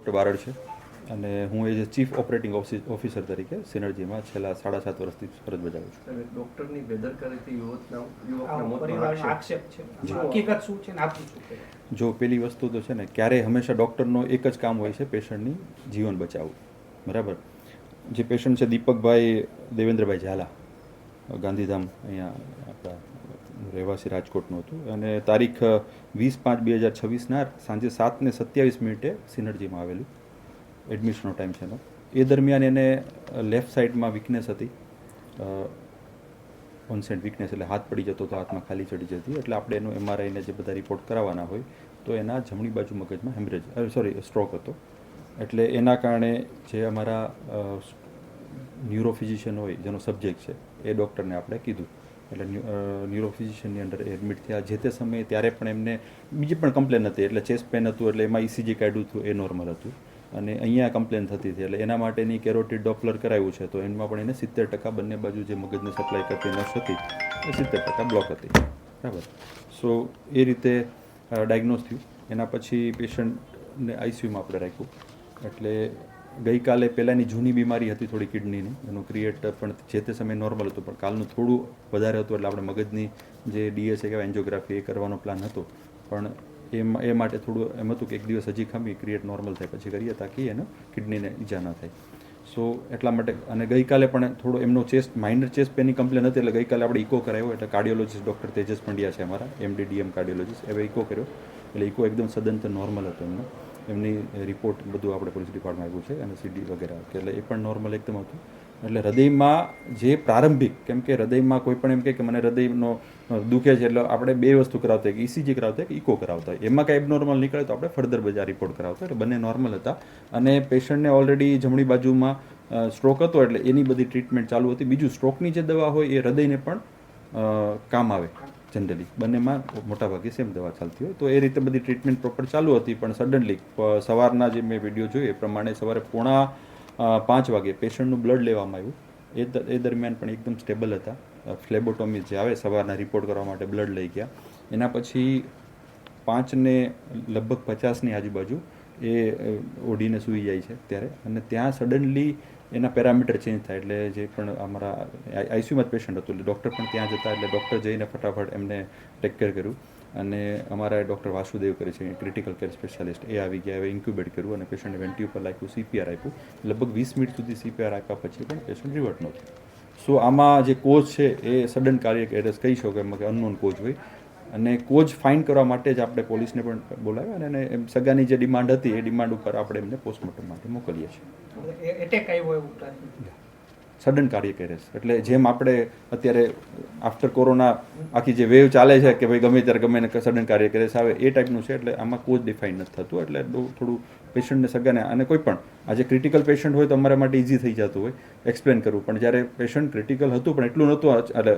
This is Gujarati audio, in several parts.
ડૉક્ટર બારડ છે અને હું એઝ ચીફ ઓપરેટિંગ ઓફિસર તરીકે સિનર્જીમાં છેલ્લા 7.5 વર્ષથી ફરજ બજાવું છું. ડૉક્ટરની બેદરકારીથી યુવકના મોતનો આક્ષેપ છે. હકીકત શું છે ને આપની શું કહેવું? જો પેલી વસ્તુ તો છે ને, ક્યારેય હંમેશા ડૉક્ટરનો એક જ કામ હોય છે, પેશન્ટની જીવન બચાવવું. બરાબર. જે પેશન્ટ છે દીપકભાઈ દેવેન્દ્રભાઈ ઝાલા, ગાંધીધામ અહીંયા આપણા રહેવાસી રાજકોટનું હતું અને તારીખ 20/5/2026ના સાંજે 7:27 સિનર્જીમાં આવેલું. એડમિશનનો ટાઈમ છે એનો. એ દરમિયાન એને લેફ્ટ સાઈડમાં વીકનેસ હતી, ઓનસેન્ટ વીકનેસ, એટલે હાથ પડી જતો હતો, હાથમાં ખાલી ચડી જતી. એટલે આપણે એનું MRI જે બધા રિપોર્ટ કરાવવાના હોય તો એના જમણી બાજુ મગજમાં સ્ટ્રોક હતો. એટલે એના કારણે જે અમારા ન્યુરોફિઝિશિયન હોય જેનો સબ્જેક્ટ છે એ ડૉક્ટરને આપણે કીધું. એટલે ન્યુરોફિઝિશિયનની અંદર એડમિટ થયા. જે તે સમયે ત્યારે પણ એમને બીજી પણ કમ્પ્લેન હતી, એટલે ચેસ્ટ પેન હતું, એટલે એમાં ECG કાઢ્યું હતું, એ નોર્મલ હતું. અને અહીંયા કમ્પ્લેન થતી હતી, એટલે એના માટેની કેરોટિડ ડોપલર કરાવ્યું છે. તો એમાં પણ એને 70% બંને બાજુ જે મગજને સપ્લાય કરતી નસ હતી એ 70% બ્લોક હતી. બરાબર. સો એ રીતે ડાયગ્નોઝ થયું. એના પછી પેશન્ટને ICUમાં આપણે રાખ્યું. એટલે ગઈકાલે પહેલાંની જૂની બીમારી હતી થોડી કિડનીની, એનું ક્રિએટ પણ જે તે સમયે નોર્મલ હતું, પણ કાલનું થોડું વધારે હતું. એટલે આપણે મગજની જે DSA કહેવાય એન્જિયોગ્રાફી એ કરવાનો પ્લાન હતો, પણ એ માટે થોડું એમ હતું કે એક દિવસ હજી ખમી ક્રિએટ નોર્મલ થાય પછી કરીએ, તાકી એને કિડનીને ઈજા ન થાય. સો એટલા માટે. અને ગઈકાલે પણ થોડો એમનો માઇનર ચેસ્ટ પેનની કમ્પ્લેન હતી, એટલે ગઈકાલે આપણે ઇકો કરાવ્યો. એટલે કાર્ડિયોલોજીસ્ટ ડૉક્ટર તેજસ પંડ્યા છે અમારા, MD DM કાર્ડિયોલોજીસ્ટ, હવે ઇકો કર્યો. એટલે ઇકો એકદમ સદંતર નોર્મલ હતો એમનો. એમની રિપોર્ટ બધું આપણે પોલીસ ડિપાર્ટમેન્ટ આવ્યું છે અને CD વગેરે, એટલે એ પણ નોર્મલ એકદમ હતું. એટલે હૃદયમાં જે પ્રારંભિક, કેમ કે હૃદયમાં કોઈ પણ એમ કહે કે મને હૃદયનો દુખે છે, એટલે આપણે બે વસ્તુ કરાવતા હોય, ECG કરાવતા હોય, ઇકો કરાવતા હોય. એમાં કાંઈ એબનોર્મલ નીકળે તો આપણે ફર્ધર બધા રિપોર્ટ કરાવતા. એટલે બંને નોર્મલ હતા. અને પેશન્ટને ઓલરેડી જમણી બાજુમાં સ્ટ્રોક હતો, એટલે એની બધી ટ્રીટમેન્ટ ચાલુ હતી. બીજું, સ્ટ્રોકની જે દવા હોય એ હૃદયને પણ કામ આવે જનરલી. બંનેમાં મોટાભાગે સેમ દવા ચાલતી હોય. તો એ રીતે બધી ટ્રીટમેન્ટ પ્રોપર ચાલુ હતી. પણ સડનલી સવારના જે મેં વિડીયો જોયો એ પ્રમાણે સવારે 4:45 વાગે પેશન્ટનું બ્લડ લેવામાં આવ્યું. એ દરમિયાન પણ એકદમ સ્ટેબલ હતા. ફ્લેબોટોમી જે આવે સવારના રિપોર્ટ કરવા માટે બ્લડ લઈ ગયા. એના પછી 5:50ની આજુબાજુ એ ઓઢીને સૂઈ જાય છે ત્યારે. અને ત્યાં સડનલી એના પેરામીટર ચેન્જ થાય. એટલે જે પણ અમારા ICUમાં જ પેશન્ટ હતું, એટલે ડૉક્ટર પણ ત્યાં જતા. એટલે ડૉક્ટર જઈને ફટાફટ એમને ટેક કેર કર્યું. અને અમારા ડૉક્ટર વાસુદેવ કરે છે, ક્રિટિકલ કેર સ્પેશિયાલિસ્ટ, એ આવી ગયા. હવે ઇન્ક્યુબેટ કર્યું અને પેશન્ટને વેન્ટી ઉપર રાખ્યું, CPR આપ્યું. લગભગ 20 મિનિટ સુધી CPR આપ્યા પછી પણ પેશન્ટ રિવર્ટ નહોતું. સો આમાં જે કોઝ છે એ સડન કાર્ડિયક એરેસ્ટ કહી શકો, એમાં કે અનનોન કોઝ હોય. અને કોઝ ફાઇન્ડ કરવા માટે જ આપણે પોલીસને પણ બોલાવ્યા. અને એમ સગાની જે ડિમાન્ડ હતી એ ડિમાન્ડ ઉપર આપણે એમને પોસ્ટમોર્ટમ માટે મોકલીએ છીએ. એટેક આવ્યો એવું સડન કાર્ડિયક એરેસ્ટ એટલે જેમ આપણે અત્યારે આફ્ટર કોરોના આખી જે વેવ ચાલે છે કે ભાઈ ગમે ત્યારે ગમે સડન કાર્ડિયક એરેસ્ટ આવે, એ ટાઈપનું છે. એટલે આમાં કોઝ ડિફાઇન નથી થતું. એટલે થોડું પેશન્ટને સગાને, અને કોઈ પણ આજે ક્રિટિકલ પેશન્ટ હોય તો અમારા માટે ઇઝી થઈ જતું હોય એક્સપ્લેન કરવું. પણ જ્યારે પેશન્ટ ક્રિટિકલ હતું પણ એટલું નહોતું, એટલે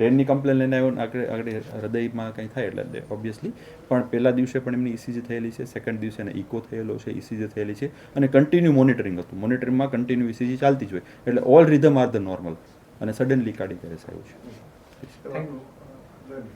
બ્રેનની કમ્પ્લેન લઈને આવ્યો, આગળ હૃદયમાં કંઈ થાય એટલે ઓબ્વિયસલી. પણ પહેલા દિવસે પણ એમની ECG થયેલી છે, સેકન્ડ દિવસે એને ઇકો થયેલો છે, ECG થયેલી છે. અને કન્ટિન્યુ મોનિટરિંગ હતું. મોનિટરિંગમાં કન્ટિન્યુ ECG ચાલતી જ હોય. એટલે all rhythm are the normal. અને સડનલી કાર્ડિયક એરેસ્ટ આવ્યું છે.